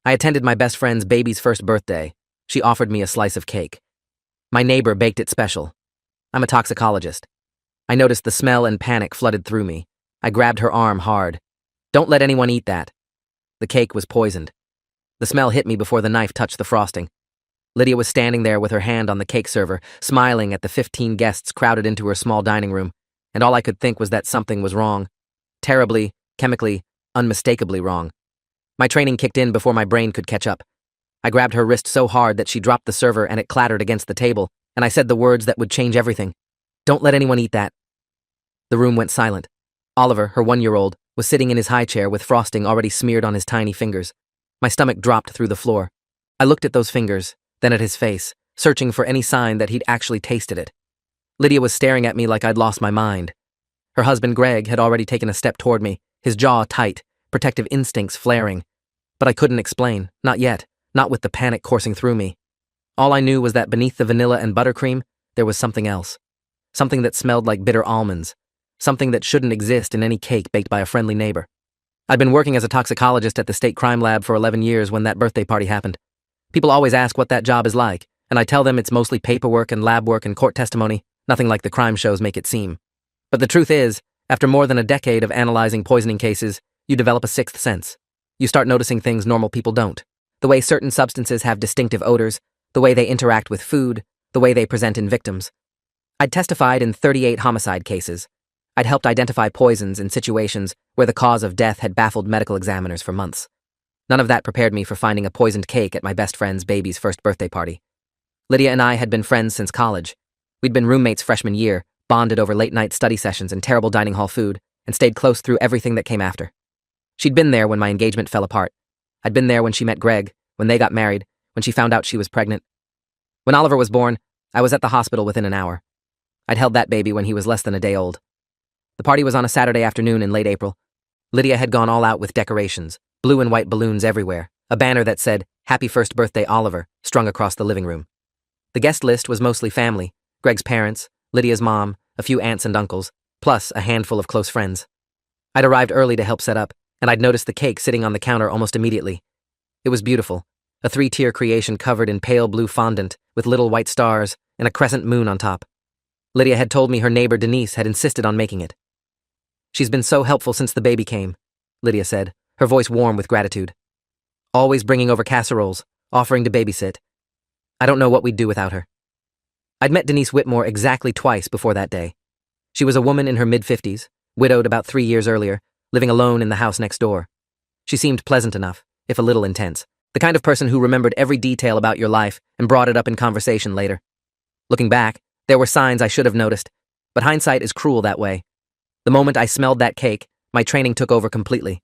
I attended my best friend's baby's first birthday. She offered me a slice of cake. My neighbor baked it special. I'm a toxicologist. I noticed the smell and panic flooded through me. I grabbed her arm hard. Don't let anyone eat that. The cake was poisoned. The smell hit me before the knife touched the frosting. Lydia was standing there with her hand on the cake server, smiling at the 15 guests crowded into her small dining room, and all I could think was that something was wrong. Terribly, chemically, unmistakably wrong. My training kicked in before my brain could catch up. I grabbed her wrist so hard that she dropped the server and it clattered against the table, and I said the words that would change everything. Don't let anyone eat that. The room went silent. Oliver, her 1-year-old, was sitting in his high chair with frosting already smeared on his tiny fingers. My stomach dropped through the floor. I looked at those fingers, then at his face, searching for any sign that he'd actually tasted it. Lydia was staring at me like I'd lost my mind. Her husband, Greg, had already taken a step toward me, his jaw tight, protective instincts flaring. But I couldn't explain, not yet, not with the panic coursing through me. All I knew was that beneath the vanilla and buttercream, there was something else. Something that smelled like bitter almonds. Something that shouldn't exist in any cake baked by a friendly neighbor. I'd been working as a toxicologist at the state crime lab for 11 years when that birthday party happened. People always ask what that job is like, and I tell them it's mostly paperwork and lab work and court testimony, nothing like the crime shows make it seem. But the truth is, after more than a decade of analyzing poisoning cases, you develop a sixth sense. You start noticing things normal people don't. The way certain substances have distinctive odors, the way they interact with food, the way they present in victims. I'd testified in 38 homicide cases. I'd helped identify poisons in situations where the cause of death had baffled medical examiners for months. None of that prepared me for finding a poisoned cake at my best friend's baby's first birthday party. Lydia and I had been friends since college. We'd been roommates freshman year, bonded over late-night study sessions and terrible dining hall food, and stayed close through everything that came after. She'd been there when my engagement fell apart. I'd been there when she met Greg, when they got married, when she found out she was pregnant. When Oliver was born, I was at the hospital within an hour. I'd held that baby when he was less than a day old. The party was on a Saturday afternoon in late April. Lydia had gone all out with decorations, blue and white balloons everywhere, a banner that said, "Happy First Birthday, Oliver," strung across the living room. The guest list was mostly family, Greg's parents, Lydia's mom, a few aunts and uncles, plus a handful of close friends. I'd arrived early to help set up, and I'd noticed the cake sitting on the counter almost immediately. It was beautiful, a 3-tier creation covered in pale blue fondant with little white stars and a crescent moon on top. Lydia had told me her neighbor Denise had insisted on making it. "She's been so helpful since the baby came," Lydia said, her voice warm with gratitude. "Always bringing over casseroles, offering to babysit. I don't know what we'd do without her." I'd met Denise Whitmore exactly twice before that day. She was a woman in her mid-50s, widowed about 3 years earlier, living alone in the house next door. She seemed pleasant enough, if a little intense, the kind of person who remembered every detail about your life and brought it up in conversation later. Looking back, there were signs I should have noticed, but hindsight is cruel that way. The moment I smelled that cake, my training took over completely.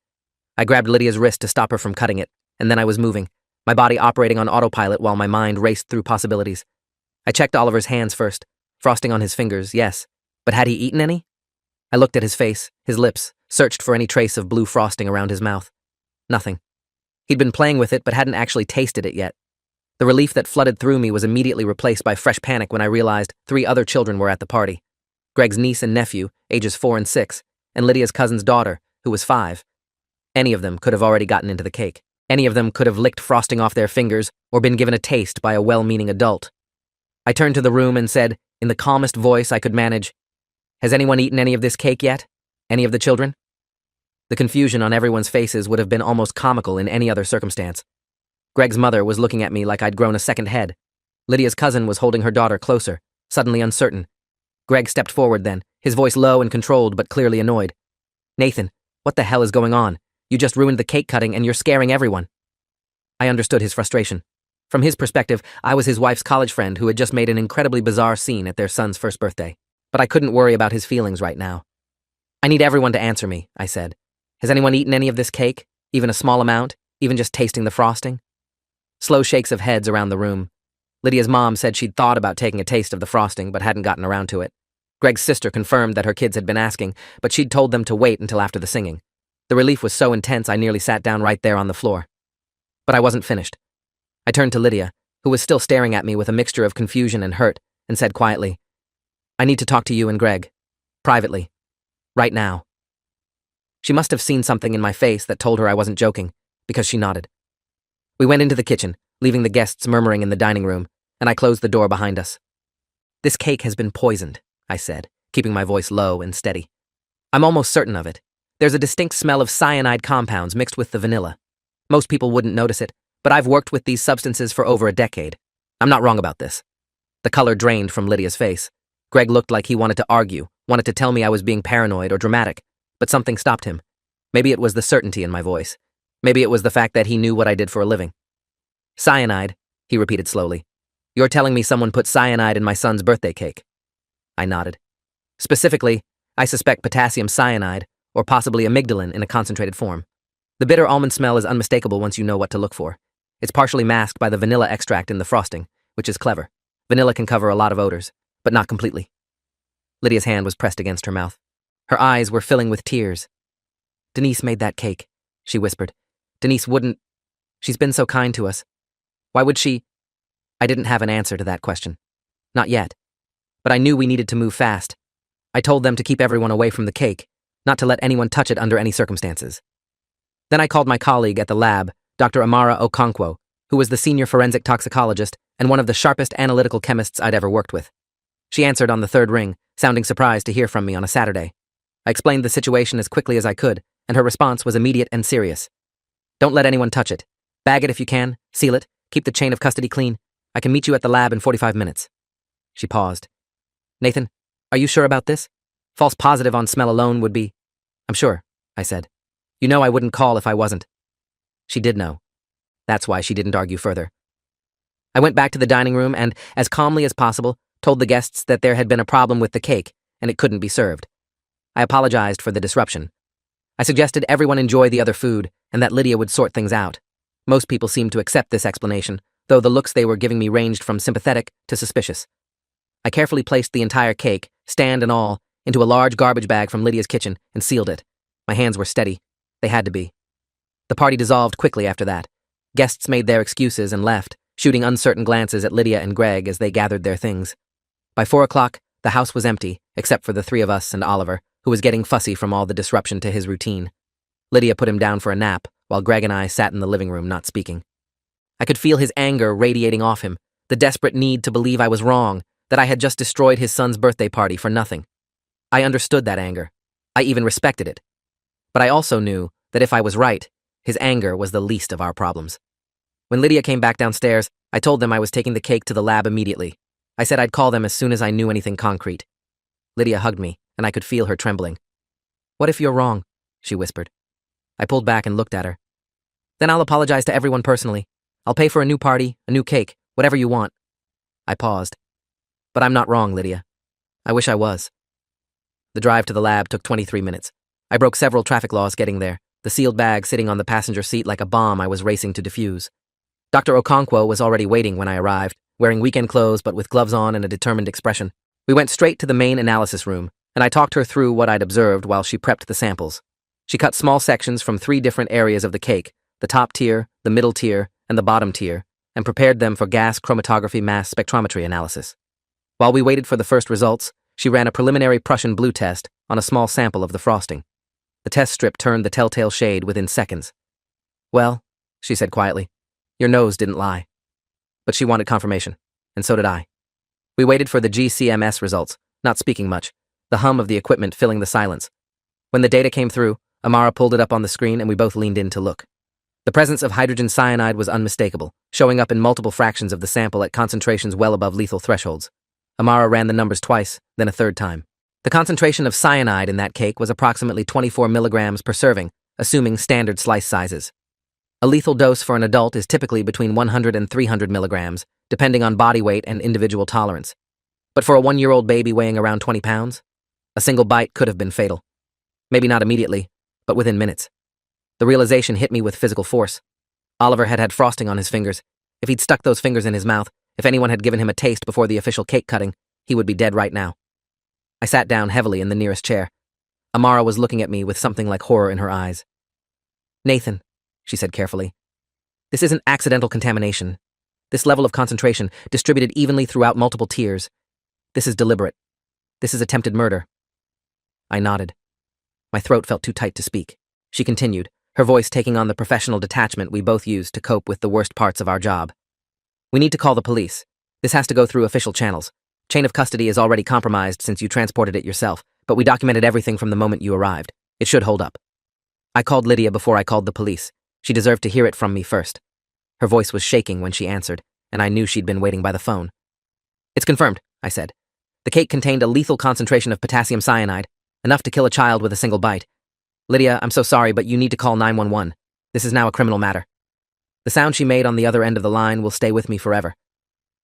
I grabbed Lydia's wrist to stop her from cutting it, and then I was moving, my body operating on autopilot while my mind raced through possibilities. I checked Oliver's hands first, frosting on his fingers, yes, but had he eaten any? I looked at his face, his lips, searched for any trace of blue frosting around his mouth. Nothing. He'd been playing with it but hadn't actually tasted it yet. The relief that flooded through me was immediately replaced by fresh panic when I realized 3 other children were at the party. Greg's niece and nephew, ages 4 and 6, and Lydia's cousin's daughter, who was 5. Any of them could have already gotten into the cake. Any of them could have licked frosting off their fingers or been given a taste by a well-meaning adult. I turned to the room and said, in the calmest voice I could manage, "Has anyone eaten any of this cake yet? Any of the children?" The confusion on everyone's faces would have been almost comical in any other circumstance. Greg's mother was looking at me like I'd grown a second head. Lydia's cousin was holding her daughter closer, suddenly uncertain. Greg stepped forward then, his voice low and controlled but clearly annoyed. "Nathan, what the hell is going on? You just ruined the cake cutting and you're scaring everyone." I understood his frustration. From his perspective, I was his wife's college friend who had just made an incredibly bizarre scene at their son's first birthday. But I couldn't worry about his feelings right now. "I need everyone to answer me," I said. "Has anyone eaten any of this cake? Even a small amount? Even just tasting the frosting?" Slow shakes of heads around the room. Lydia's mom said she'd thought about taking a taste of the frosting but hadn't gotten around to it. Greg's sister confirmed that her kids had been asking, but she'd told them to wait until after the singing. The relief was so intense I nearly sat down right there on the floor. But I wasn't finished. I turned to Lydia, who was still staring at me with a mixture of confusion and hurt, and said quietly, "I need to talk to you and Greg. Privately. Right now." She must have seen something in my face that told her I wasn't joking, because she nodded. We went into the kitchen, leaving the guests murmuring in the dining room, and I closed the door behind us. "This cake has been poisoned," I said, keeping my voice low and steady. "I'm almost certain of it. There's a distinct smell of cyanide compounds mixed with the vanilla. Most people wouldn't notice it, but I've worked with these substances for over a decade. I'm not wrong about this." The color drained from Lydia's face. Greg looked like he wanted to argue, wanted to tell me I was being paranoid or dramatic, but something stopped him. Maybe it was the certainty in my voice. Maybe it was the fact that he knew what I did for a living. "Cyanide," he repeated slowly. "You're telling me someone put cyanide in my son's birthday cake?" I nodded. "Specifically, I suspect potassium cyanide, or possibly amygdalin in a concentrated form. The bitter almond smell is unmistakable once you know what to look for. It's partially masked by the vanilla extract in the frosting, which is clever. Vanilla can cover a lot of odors, but not completely." Lydia's hand was pressed against her mouth. Her eyes were filling with tears. "Denise made that cake," she whispered. "Denise wouldn't. She's been so kind to us. Why would she?" I didn't have an answer to that question. Not yet. But I knew we needed to move fast. I told them to keep everyone away from the cake, not to let anyone touch it under any circumstances. Then I called my colleague at the lab, Dr. Amara Okonkwo, who was the senior forensic toxicologist and one of the sharpest analytical chemists I'd ever worked with. She answered on the third ring, sounding surprised to hear from me on a Saturday. I explained the situation as quickly as I could, and her response was immediate and serious. "Don't let anyone touch it. Bag it if you can, seal it, keep the chain of custody clean. I can meet you at the lab in 45 minutes. She paused. "Nathan, are you sure about this? False positive on smell alone would be—" "I'm sure," I said. "You know I wouldn't call if I wasn't." She did know. That's why she didn't argue further. I went back to the dining room and, as calmly as possible, told the guests that there had been a problem with the cake and it couldn't be served. I apologized for the disruption. I suggested everyone enjoy the other food and that Lydia would sort things out. Most people seemed to accept this explanation, though the looks they were giving me ranged from sympathetic to suspicious. I carefully placed the entire cake, stand and all, into a large garbage bag from Lydia's kitchen and sealed it. My hands were steady. They had to be. The party dissolved quickly after that. Guests made their excuses and left, shooting uncertain glances at Lydia and Greg as they gathered their things. By 4 o'clock, the house was empty, except for the three of us and Oliver, who was getting fussy from all the disruption to his routine. Lydia put him down for a nap, while Greg and I sat in the living room not speaking. I could feel his anger radiating off him, the desperate need to believe I was wrong, that I had just destroyed his son's birthday party for nothing. I understood that anger. I even respected it. But I also knew that if I was right, his anger was the least of our problems. When Lydia came back downstairs, I told them I was taking the cake to the lab immediately. I said I'd call them as soon as I knew anything concrete. Lydia hugged me, and I could feel her trembling. "What if you're wrong?" she whispered. I pulled back and looked at her. "Then I'll apologize to everyone personally. I'll pay for a new party, a new cake, whatever you want." I paused. "But I'm not wrong, Lydia. I wish I was." The drive to the lab took 23 minutes. I broke several traffic laws getting there, the sealed bag sitting on the passenger seat like a bomb I was racing to defuse. Dr. Okonkwo was already waiting when I arrived, wearing weekend clothes but with gloves on and a determined expression. We went straight to the main analysis room, and I talked her through what I'd observed while she prepped the samples. She cut small sections from 3 different areas of the cake, the top tier, the middle tier, and the bottom tier, and prepared them for gas chromatography mass spectrometry analysis. While we waited for the first results, she ran a preliminary Prussian blue test on a small sample of the frosting. The test strip turned the telltale shade within seconds. "Well," she said quietly, "your nose didn't lie." But she wanted confirmation, and so did I. We waited for the GCMS results, not speaking much, the hum of the equipment filling the silence. When the data came through, Amara pulled it up on the screen and we both leaned in to look. The presence of hydrogen cyanide was unmistakable, showing up in multiple fractions of the sample at concentrations well above lethal thresholds. Amara ran the numbers twice, then a third time. The concentration of cyanide in that cake was approximately 24 milligrams per serving, assuming standard slice sizes. A lethal dose for an adult is typically between 100 and 300 milligrams, depending on body weight and individual tolerance. But for a 1-year-old baby weighing around 20 pounds, a single bite could have been fatal. Maybe not immediately, but within minutes. The realization hit me with physical force. Oliver had had frosting on his fingers. If he'd stuck those fingers in his mouth, if anyone had given him a taste before the official cake cutting, he would be dead right now. I sat down heavily in the nearest chair. Amara was looking at me with something like horror in her eyes. "Nathan," she said carefully, "this isn't accidental contamination. This level of concentration, distributed evenly throughout multiple tiers. This is deliberate. This is attempted murder." I nodded. My throat felt too tight to speak. She continued, her voice taking on the professional detachment we both use to cope with the worst parts of our job. "We need to call the police. This has to go through official channels. Chain of custody is already compromised since you transported it yourself, but we documented everything from the moment you arrived. It should hold up." I called Lydia before I called the police. She deserved to hear it from me first. Her voice was shaking when she answered, and I knew she'd been waiting by the phone. "It's confirmed," I said. "The cake contained a lethal concentration of potassium cyanide, enough to kill a child with a single bite. Lydia, I'm so sorry, but you need to call 911. This is now a criminal matter." The sound she made on the other end of the line will stay with me forever.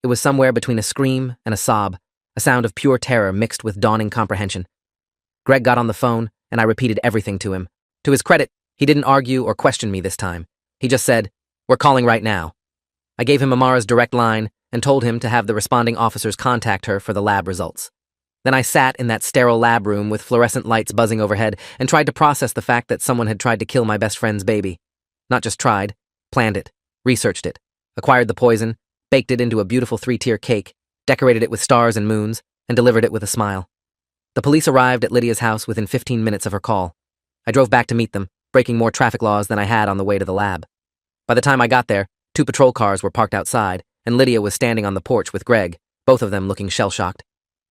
It was somewhere between a scream and a sob, a sound of pure terror mixed with dawning comprehension. Greg got on the phone, and I repeated everything to him. To his credit, he didn't argue or question me this time. He just said, "We're calling right now." I gave him Amara's direct line and told him to have the responding officers contact her for the lab results. Then I sat in that sterile lab room with fluorescent lights buzzing overhead and tried to process the fact that someone had tried to kill my best friend's baby. Not just tried, planned it, researched it, acquired the poison, baked it into a beautiful 3-tier cake, decorated it with stars and moons, and delivered it with a smile. The police arrived at Lydia's house within 15 minutes of her call. I drove back to meet them, breaking more traffic laws than I had on the way to the lab. By the time I got there, 2 patrol cars were parked outside, and Lydia was standing on the porch with Greg, both of them looking shell-shocked.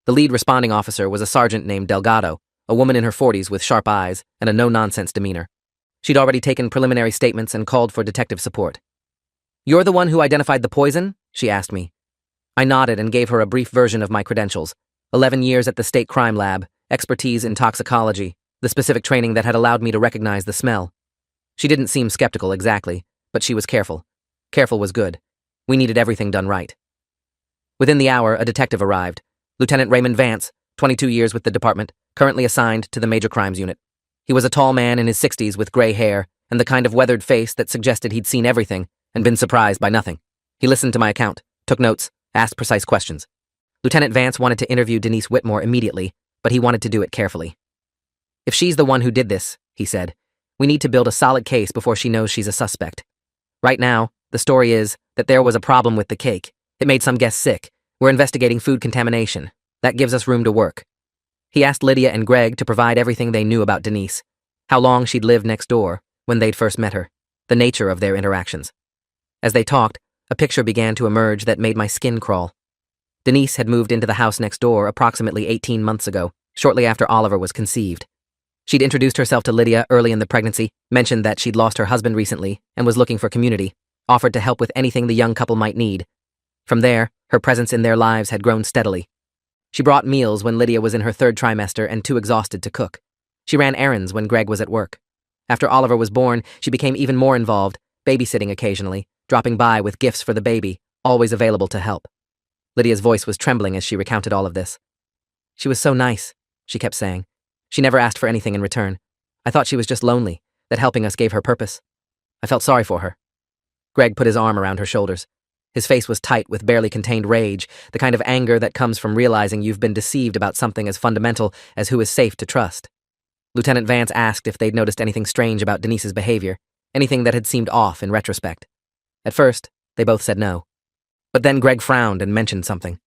The lead responding officer was a sergeant named Delgado, a woman in her 40s with sharp eyes and a no-nonsense demeanor. She'd already taken preliminary statements and called for detective support. "You're the one who identified the poison?" she asked me. I nodded and gave her a brief version of my credentials: 11 years at the state crime lab, expertise in toxicology, the specific training that had allowed me to recognize the smell. She didn't seem skeptical exactly, but she was careful. Careful was good. We needed everything done right. Within the hour, a detective arrived. Lieutenant Raymond Vance, 22 years with the department, currently assigned to the Major Crimes Unit. He was a tall man in his 60s with gray hair and the kind of weathered face that suggested he'd seen everything and been surprised by nothing. He listened to my account, took notes, asked precise questions. Lieutenant Vance wanted to interview Denise Whitmore immediately, but he wanted to do it carefully. "If she's the one who did this," he said, "we need to build a solid case before she knows she's a suspect. Right now, the story is that there was a problem with the cake. It made some guests sick. We're investigating food contamination. That gives us room to work." He asked Lydia and Greg to provide everything they knew about Denise, how long she'd lived next door, when they'd first met her, the nature of their interactions. As they talked, a picture began to emerge that made my skin crawl. Denise had moved into the house next door approximately 18 months ago, shortly after Oliver was conceived. She'd introduced herself to Lydia early in the pregnancy, mentioned that she'd lost her husband recently and was looking for community, offered to help with anything the young couple might need. From there, her presence in their lives had grown steadily. She brought meals when Lydia was in her 3rd trimester and too exhausted to cook. She ran errands when Greg was at work. After Oliver was born, she became even more involved, babysitting occasionally, dropping by with gifts for the baby, always available to help. Lydia's voice was trembling as she recounted all of this. "She was so nice," she kept saying. "She never asked for anything in return. I thought she was just lonely, that helping us gave her purpose. I felt sorry for her." Greg put his arm around her shoulders. His face was tight with barely contained rage, the kind of anger that comes from realizing you've been deceived about something as fundamental as who is safe to trust. Lieutenant Vance asked if they'd noticed anything strange about Denise's behavior, anything that had seemed off in retrospect. At first, they both said no. But then Greg frowned and mentioned something.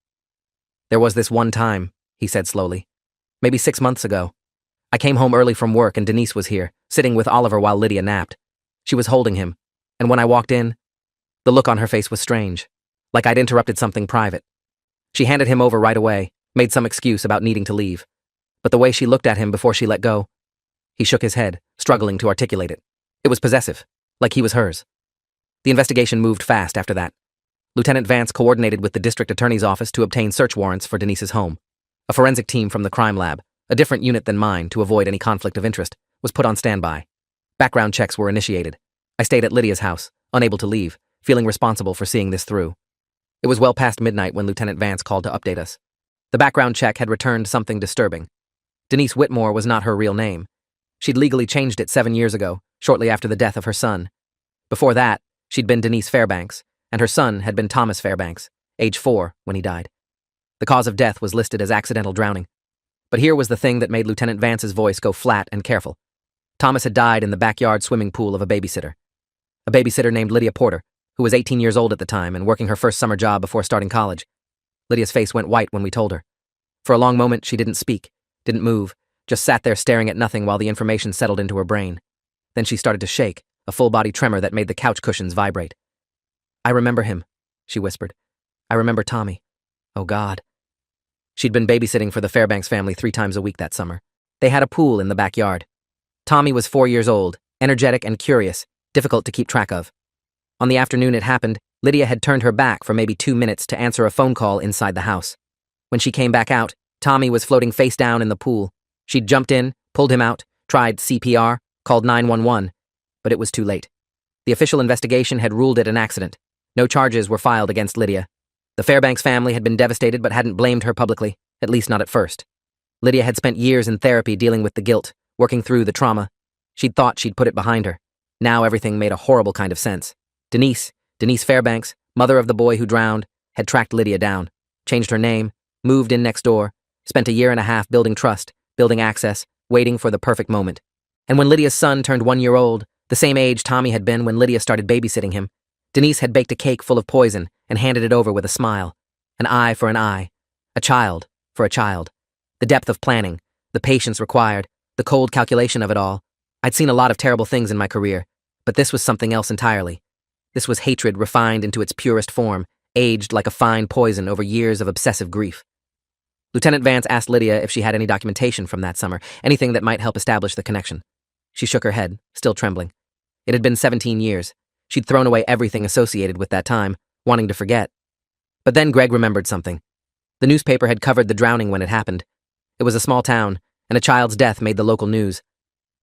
"There was this one time," he said slowly. "Maybe 6 months ago. I came home early from work and Denise was here, sitting with Oliver while Lydia napped. She was holding him, and when I walked in, the look on her face was strange, like I'd interrupted something private. She handed him over right away, made some excuse about needing to leave. But the way she looked at him before she let go," he shook his head, struggling to articulate it. "It was possessive, like he was hers." The investigation moved fast after that. Lieutenant Vance coordinated with the district attorney's office to obtain search warrants for Denise's home. A forensic team from the crime lab, a different unit than mine to avoid any conflict of interest, was put on standby. Background checks were initiated. I stayed at Lydia's house, unable to leave, feeling responsible for seeing this through. It was well past midnight when Lieutenant Vance called to update us. The background check had returned something disturbing. Denise Whitmore was not her real name. She'd legally changed it 7 years ago, shortly after the death of her son. Before that, she'd been Denise Fairbanks, and her son had been Thomas Fairbanks, age 4 when he died. The cause of death was listed as accidental drowning. But here was the thing that made Lieutenant Vance's voice go flat and careful. Thomas had died in the backyard swimming pool of a babysitter. A babysitter named Lydia Porter, who was 18 years old at the time and working her first summer job before starting college. Lydia's face went white when we told her. For a long moment, she didn't speak, didn't move, just sat there staring at nothing while the information settled into her brain. Then she started to shake, a full-body tremor that made the couch cushions vibrate. "I remember him," she whispered. "I remember Tommy. Oh, God." She'd been babysitting for the Fairbanks family 3 times a week that summer. They had a pool in the backyard. Tommy was 4 years old, energetic and curious, difficult to keep track of. On the afternoon it happened, Lydia had turned her back for maybe 2 minutes to answer a phone call inside the house. When she came back out, Tommy was floating face down in the pool. She'd jumped in, pulled him out, tried CPR, called 911, but it was too late. The official investigation had ruled it an accident. No charges were filed against Lydia. The Fairbanks family had been devastated but hadn't blamed her publicly, at least not at first. Lydia had spent years in therapy dealing with the guilt, working through the trauma. She'd thought she'd put it behind her. Now everything made a horrible kind of sense. Denise Fairbanks, mother of the boy who drowned, had tracked Lydia down, changed her name, moved in next door, spent a year and a half building trust, building access, waiting for the perfect moment. And when Lydia's son turned 1 year old, the same age Tommy had been when Lydia started babysitting him, Denise had baked a cake full of poison and handed it over with a smile. An eye for an eye. A child for a child. The depth of planning, the patience required, the cold calculation of it all. I'd seen a lot of terrible things in my career, but this was something else entirely. This was hatred refined into its purest form, aged like a fine poison over years of obsessive grief. Lieutenant Vance asked Lydia if she had any documentation from that summer, anything that might help establish the connection. She shook her head, still trembling. It had been 17 years. She'd thrown away everything associated with that time, wanting to forget. But then Greg remembered something. The newspaper had covered the drowning when it happened. It was a small town, and a child's death made the local news.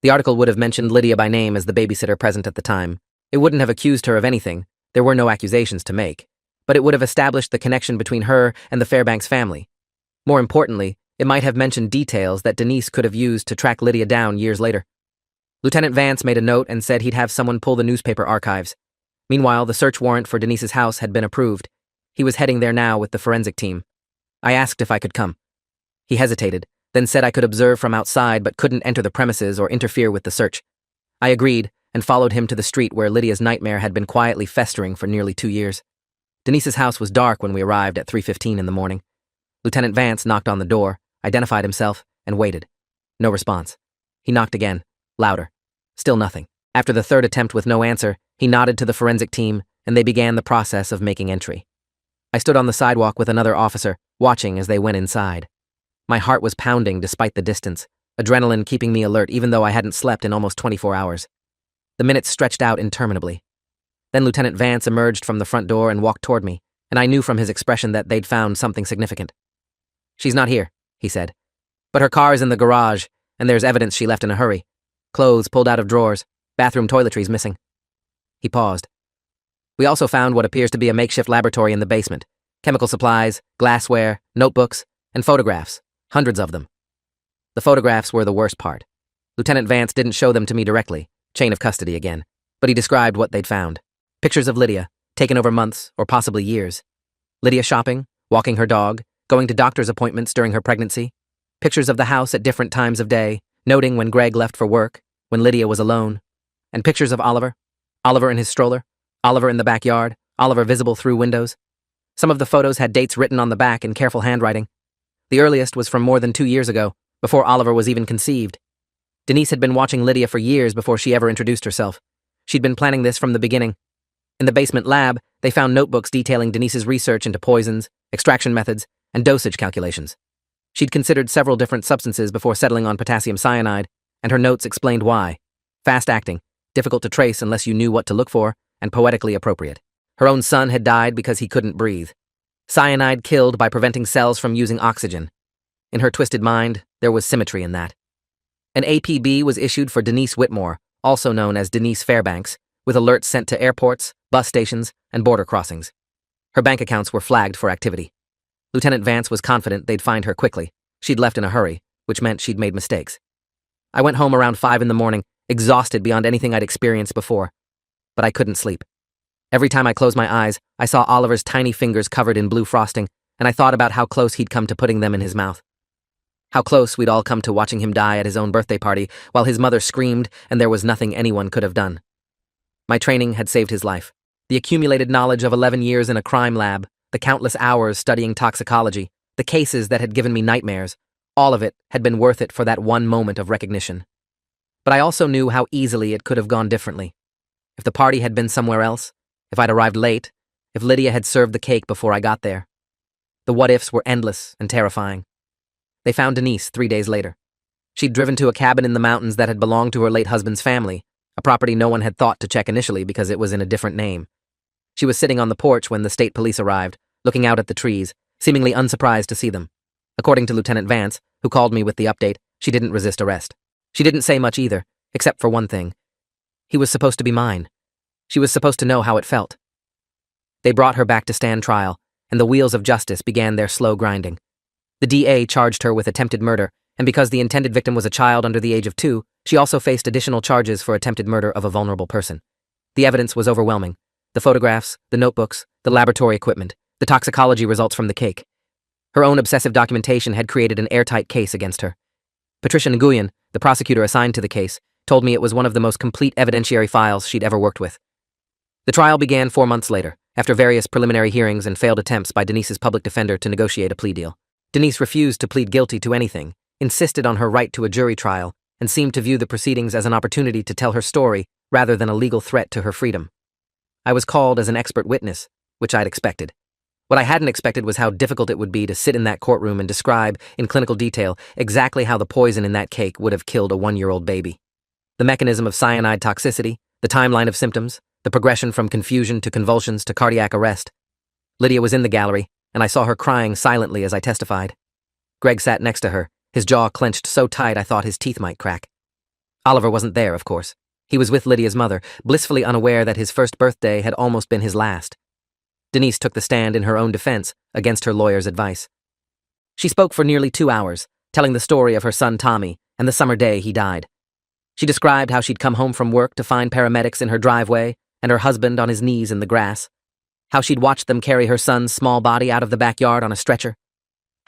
The article would have mentioned Lydia by name as the babysitter present at the time. It wouldn't have accused her of anything. There were no accusations to make. But it would have established the connection between her and the Fairbanks family. More importantly, it might have mentioned details that Denise could have used to track Lydia down years later. Lieutenant Vance made a note and said he'd have someone pull the newspaper archives. Meanwhile, the search warrant for Denise's house had been approved. He was heading there now with the forensic team. I asked if I could come. He hesitated, then said I could observe from outside but couldn't enter the premises or interfere with the search. I agreed and followed him to the street where Lydia's nightmare had been quietly festering for nearly 2 years. Denise's house was dark when we arrived at 3:15 in the morning. Lieutenant Vance knocked on the door, identified himself, and waited. No response. He knocked again, louder. Still nothing. After the third attempt with no answer, he nodded to the forensic team, and they began the process of making entry. I stood on the sidewalk with another officer, watching as they went inside. My heart was pounding despite the distance, adrenaline keeping me alert even though I hadn't slept in almost 24 hours. The minutes stretched out interminably. Then Lieutenant Vance emerged from the front door and walked toward me, and I knew from his expression that they'd found something significant. "She's not here," he said. "But her car is in the garage, and there's evidence she left in a hurry. Clothes pulled out of drawers, bathroom toiletries missing." He paused. "We also found what appears to be a makeshift laboratory in the basement. Chemical supplies, glassware, notebooks, and photographs, hundreds of them." The photographs were the worst part. Lieutenant Vance didn't show them to me directly, chain of custody again, but he described what they'd found. Pictures of Lydia, taken over months or possibly years. Lydia shopping, walking her dog, going to doctor's appointments during her pregnancy. Pictures of the house at different times of day, noting when Greg left for work, when Lydia was alone. And pictures of Oliver. Oliver in his stroller. Oliver in the backyard. Oliver visible through windows. Some of the photos had dates written on the back in careful handwriting. The earliest was from more than 2 years ago, before Oliver was even conceived. Denise had been watching Lydia for years before she ever introduced herself. She'd been planning this from the beginning. In the basement lab, they found notebooks detailing Denise's research into poisons, extraction methods, and dosage calculations. She'd considered several different substances before settling on potassium cyanide, and her notes explained why. Fast-acting, difficult to trace unless you knew what to look for, and poetically appropriate. Her own son had died because he couldn't breathe. Cyanide killed by preventing cells from using oxygen. In her twisted mind, there was symmetry in that. An APB was issued for Denise Whitmore, also known as Denise Fairbanks, with alerts sent to airports, bus stations, and border crossings. Her bank accounts were flagged for activity. Lieutenant Vance was confident they'd find her quickly. She'd left in a hurry, which meant she'd made mistakes. I went home around 5 in the morning, exhausted beyond anything I'd experienced before. But I couldn't sleep. Every time I closed my eyes, I saw Oliver's tiny fingers covered in blue frosting, and I thought about how close he'd come to putting them in his mouth. How close we'd all come to watching him die at his own birthday party while his mother screamed and there was nothing anyone could have done. My training had saved his life. The accumulated knowledge of 11 years in a crime lab, the countless hours studying toxicology, the cases that had given me nightmares, all of it had been worth it for that one moment of recognition. But I also knew how easily it could have gone differently. If the party had been somewhere else, if I'd arrived late, if Lydia had served the cake before I got there. The what-ifs were endless and terrifying. They found Denise 3 days later. She'd driven to a cabin in the mountains that had belonged to her late husband's family, a property no one had thought to check initially because it was in a different name. She was sitting on the porch when the state police arrived, looking out at the trees, seemingly unsurprised to see them. According to Lieutenant Vance, who called me with the update, she didn't resist arrest. She didn't say much either, except for one thing. He was supposed to be mine. She was supposed to know how it felt. They brought her back to stand trial, and the wheels of justice began their slow grinding. The DA charged her with attempted murder, and because the intended victim was a child under the age of 2, she also faced additional charges for attempted murder of a vulnerable person. The evidence was overwhelming. The photographs, the notebooks, the laboratory equipment, the toxicology results from the cake. Her own obsessive documentation had created an airtight case against her. Patricia Nguyen, the prosecutor assigned to the case, told me it was one of the most complete evidentiary files she'd ever worked with. The trial began 4 months later, after various preliminary hearings and failed attempts by Denise's public defender to negotiate a plea deal. Denise refused to plead guilty to anything, insisted on her right to a jury trial, and seemed to view the proceedings as an opportunity to tell her story rather than a legal threat to her freedom. I was called as an expert witness, which I'd expected. What I hadn't expected was how difficult it would be to sit in that courtroom and describe, in clinical detail, exactly how the poison in that cake would have killed a 1-year-old baby. The mechanism of cyanide toxicity, the timeline of symptoms, the progression from confusion to convulsions to cardiac arrest. Lydia was in the gallery, and I saw her crying silently as I testified. Greg sat next to her, his jaw clenched so tight I thought his teeth might crack. Oliver wasn't there, of course. He was with Lydia's mother, blissfully unaware that his first birthday had almost been his last. Denise took the stand in her own defense against her lawyer's advice. She spoke for nearly 2 hours, telling the story of her son Tommy and the summer day he died. She described how she'd come home from work to find paramedics in her driveway and her husband on his knees in the grass, how she'd watched them carry her son's small body out of the backyard on a stretcher,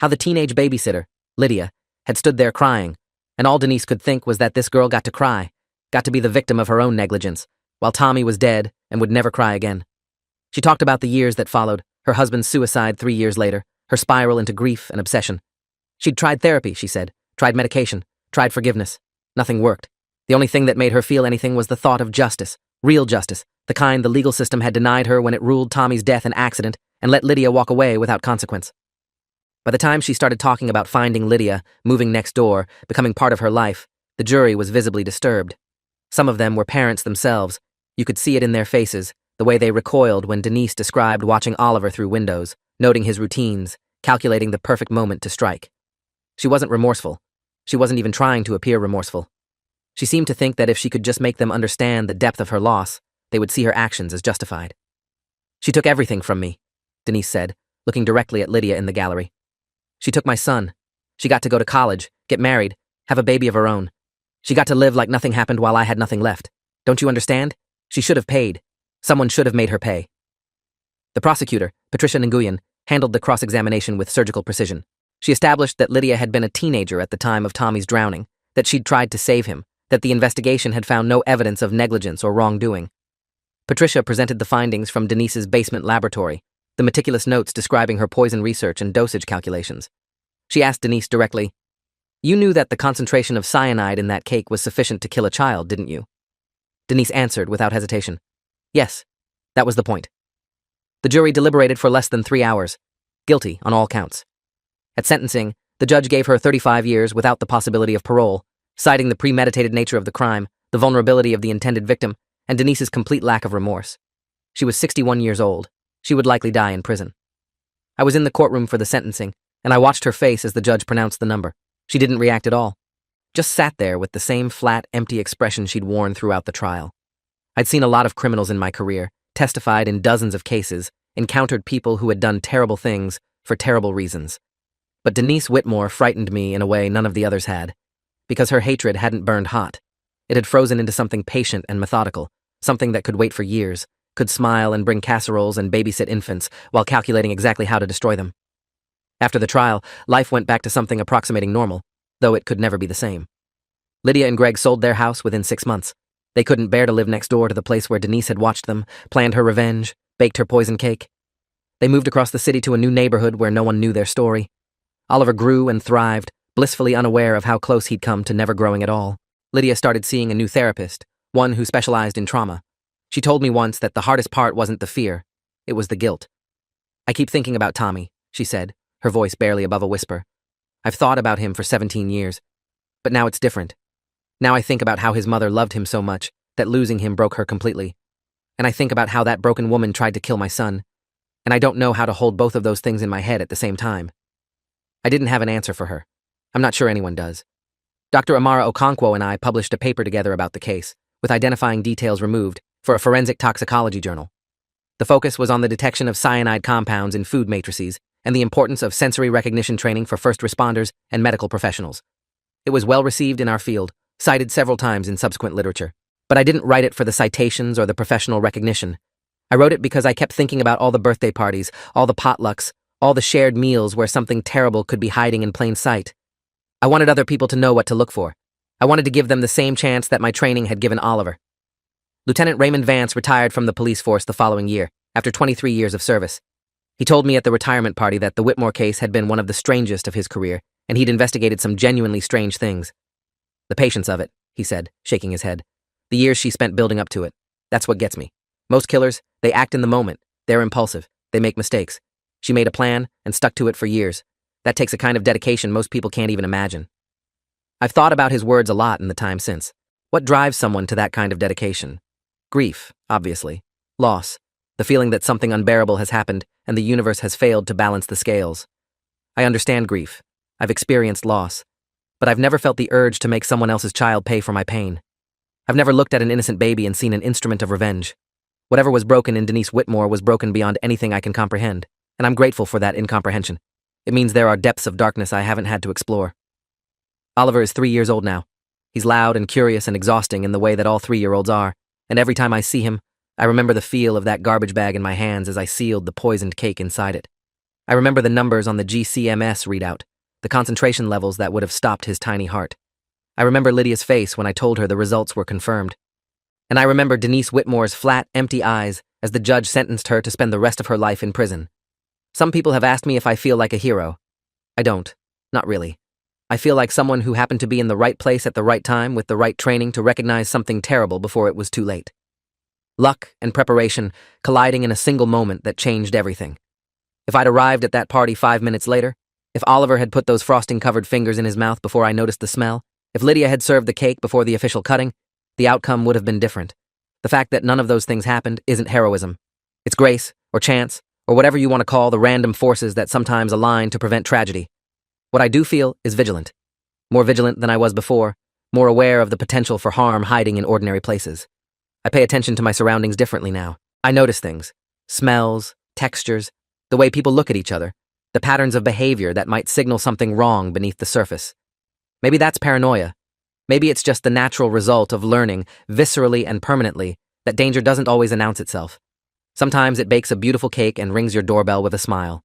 how the teenage babysitter, Lydia, had stood there crying, and all Denise could think was that this girl got to cry, got to be the victim of her own negligence, while Tommy was dead and would never cry again. She talked about the years that followed, her husband's suicide 3 years later, her spiral into grief and obsession. She'd tried therapy, she said, tried medication, tried forgiveness. Nothing worked. The only thing that made her feel anything was the thought of justice, real justice, the kind the legal system had denied her when it ruled Tommy's death an accident and let Lydia walk away without consequence. By the time she started talking about finding Lydia, moving next door, becoming part of her life, the jury was visibly disturbed. Some of them were parents themselves. You could see it in their faces, the way they recoiled when Denise described watching Oliver through windows, noting his routines, calculating the perfect moment to strike. She wasn't remorseful. She wasn't even trying to appear remorseful. She seemed to think that if she could just make them understand the depth of her loss, they would see her actions as justified. She took everything from me, Denise said, looking directly at Lydia in the gallery. She took my son. She got to go to college, get married, have a baby of her own. She got to live like nothing happened while I had nothing left. Don't you understand? She should have paid. Someone should have made her pay. The prosecutor, Patricia Nguyen, handled the cross-examination with surgical precision. She established that Lydia had been a teenager at the time of Tommy's drowning, that she'd tried to save him, that the investigation had found no evidence of negligence or wrongdoing. Patricia presented the findings from Denise's basement laboratory, the meticulous notes describing her poison research and dosage calculations. She asked Denise directly, "You knew that the concentration of cyanide in that cake was sufficient to kill a child, didn't you?" Denise answered without hesitation, "Yes, that was the point." The jury deliberated for less than 3 hours, guilty on all counts. At sentencing, the judge gave her 35 years without the possibility of parole, citing the premeditated nature of the crime, the vulnerability of the intended victim, and Denise's complete lack of remorse. She was 61 years old. She would likely die in prison. I was in the courtroom for the sentencing, and I watched her face as the judge pronounced the number. She didn't react at all. Just sat there with the same flat, empty expression she'd worn throughout the trial. I'd seen a lot of criminals in my career, testified in dozens of cases, encountered people who had done terrible things for terrible reasons. But Denise Whitmore frightened me in a way none of the others had, because her hatred hadn't burned hot. It had frozen into something patient and methodical, something that could wait for years, could smile and bring casseroles and babysit infants while calculating exactly how to destroy them. After the trial, life went back to something approximating normal, though it could never be the same. Lydia and Greg sold their house within 6 months. They couldn't bear to live next door to the place where Denise had watched them, planned her revenge, baked her poison cake. They moved across the city to a new neighborhood where no one knew their story. Oliver grew and thrived, blissfully unaware of how close he'd come to never growing at all. Lydia started seeing a new therapist, one who specialized in trauma. She told me once that the hardest part wasn't the fear, it was the guilt. I keep thinking about Tommy, she said, her voice barely above a whisper. I've thought about him for 17 years, but now it's different. Now I think about how his mother loved him so much that losing him broke her completely. And I think about how that broken woman tried to kill my son, and I don't know how to hold both of those things in my head at the same time. I didn't have an answer for her. I'm not sure anyone does. Dr. Amara Okonkwo and I published a paper together about the case, with identifying details removed, for a forensic toxicology journal. The focus was on the detection of cyanide compounds in food matrices and the importance of sensory recognition training for first responders and medical professionals. It was well received in our field, cited several times in subsequent literature. But I didn't write it for the citations or the professional recognition. I wrote it because I kept thinking about all the birthday parties, all the potlucks, all the shared meals where something terrible could be hiding in plain sight. I wanted other people to know what to look for. I wanted to give them the same chance that my training had given Oliver. Lieutenant Raymond Vance retired from the police force the following year, after 23 years of service. He told me at the retirement party that the Whitmore case had been one of the strangest of his career, and he'd investigated some genuinely strange things. The patience of it, he said, shaking his head. The years she spent building up to it. That's what gets me. Most killers, they act in the moment. They're impulsive. They make mistakes. She made a plan and stuck to it for years. That takes a kind of dedication most people can't even imagine. I've thought about his words a lot in the time since. What drives someone to that kind of dedication? Grief, obviously. Loss. The feeling that something unbearable has happened and the universe has failed to balance the scales. I understand grief. I've experienced loss. But I've never felt the urge to make someone else's child pay for my pain. I've never looked at an innocent baby and seen an instrument of revenge. Whatever was broken in Denise Whitmore was broken beyond anything I can comprehend, and I'm grateful for that incomprehension. It means there are depths of darkness I haven't had to explore. Oliver is 3 years old now. He's loud and curious and exhausting in the way that all 3-year-olds are, and every time I see him, I remember the feel of that garbage bag in my hands as I sealed the poisoned cake inside it. I remember the numbers on the GCMS readout, the concentration levels that would have stopped his tiny heart. I remember Lydia's face when I told her the results were confirmed. And I remember Denise Whitmore's flat, empty eyes as the judge sentenced her to spend the rest of her life in prison. Some people have asked me if I feel like a hero. I don't. Not really. I feel like someone who happened to be in the right place at the right time with the right training to recognize something terrible before it was too late. Luck and preparation colliding in a single moment that changed everything. If I'd arrived at that party 5 minutes later, if Oliver had put those frosting-covered fingers in his mouth before I noticed the smell, if Lydia had served the cake before the official cutting, the outcome would have been different. The fact that none of those things happened isn't heroism. It's grace, or chance, or whatever you want to call the random forces that sometimes align to prevent tragedy. What I do feel is vigilant. More vigilant than I was before, more aware of the potential for harm hiding in ordinary places. I pay attention to my surroundings differently now. I notice things. Smells, textures, the way people look at each other, the patterns of behavior that might signal something wrong beneath the surface. Maybe that's paranoia. Maybe it's just the natural result of learning, viscerally and permanently, that danger doesn't always announce itself. Sometimes it bakes a beautiful cake and rings your doorbell with a smile.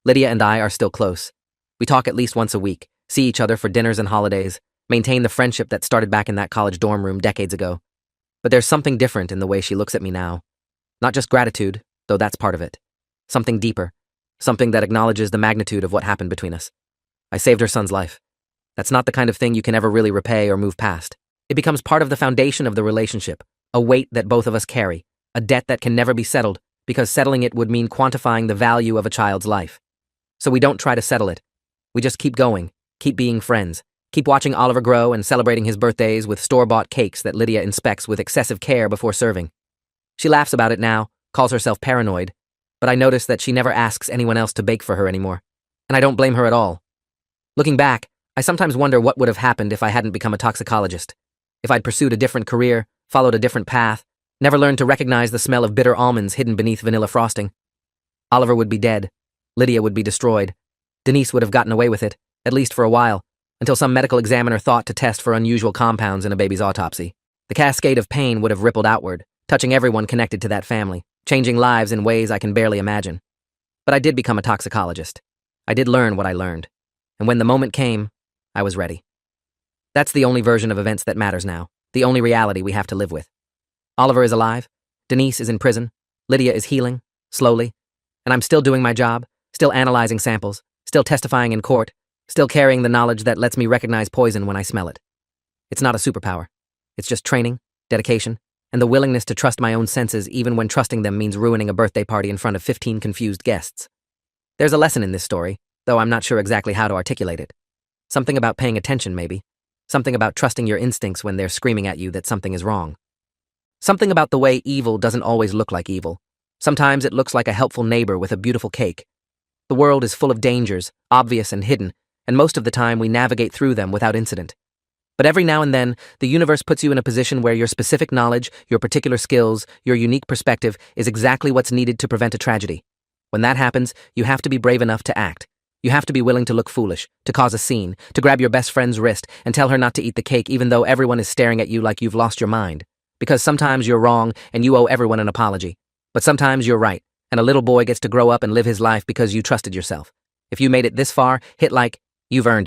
Lydia and I are still close. We talk at least once a week, see each other for dinners and holidays, maintain the friendship that started back in that college dorm room decades ago. But there's something different in the way she looks at me now. Not just gratitude, though that's part of it. Something deeper. Something that acknowledges the magnitude of what happened between us. I saved her son's life. That's not the kind of thing you can ever really repay or move past. It becomes part of the foundation of the relationship, a weight that both of us carry, a debt that can never be settled, because settling it would mean quantifying the value of a child's life. So we don't try to settle it. We just keep going, keep being friends, keep watching Oliver grow and celebrating his birthdays with store-bought cakes that Lydia inspects with excessive care before serving. She laughs about it now, calls herself paranoid, but I notice that she never asks anyone else to bake for her anymore, and I don't blame her at all. Looking back, I sometimes wonder what would have happened if I hadn't become a toxicologist. If I'd pursued a different career, followed a different path, never learned to recognize the smell of bitter almonds hidden beneath vanilla frosting. Oliver would be dead. Lydia would be destroyed. Denise would have gotten away with it, at least for a while, until some medical examiner thought to test for unusual compounds in a baby's autopsy. The cascade of pain would have rippled outward, touching everyone connected to that family, changing lives in ways I can barely imagine. But I did become a toxicologist. I did learn what I learned. And when the moment came, I was ready. That's the only version of events that matters now, the only reality we have to live with. Oliver is alive, Denise is in prison, Lydia is healing, slowly, and I'm still doing my job, still analyzing samples, still testifying in court, still carrying the knowledge that lets me recognize poison when I smell it. It's not a superpower. It's just training, dedication, and the willingness to trust my own senses even when trusting them means ruining a birthday party in front of 15 confused guests. There's a lesson in this story, though I'm not sure exactly how to articulate it. Something about paying attention, maybe. Something about trusting your instincts when they're screaming at you that something is wrong. Something about the way evil doesn't always look like evil. Sometimes it looks like a helpful neighbor with a beautiful cake. The world is full of dangers, obvious and hidden, and most of the time we navigate through them without incident. But every now and then, the universe puts you in a position where your specific knowledge, your particular skills, your unique perspective is exactly what's needed to prevent a tragedy. When that happens, you have to be brave enough to act. You have to be willing to look foolish, to cause a scene, to grab your best friend's wrist and tell her not to eat the cake even though everyone is staring at you like you've lost your mind. Because sometimes you're wrong and you owe everyone an apology. But sometimes you're right, and a little boy gets to grow up and live his life because you trusted yourself. If you made it this far, hit like. You've earned it.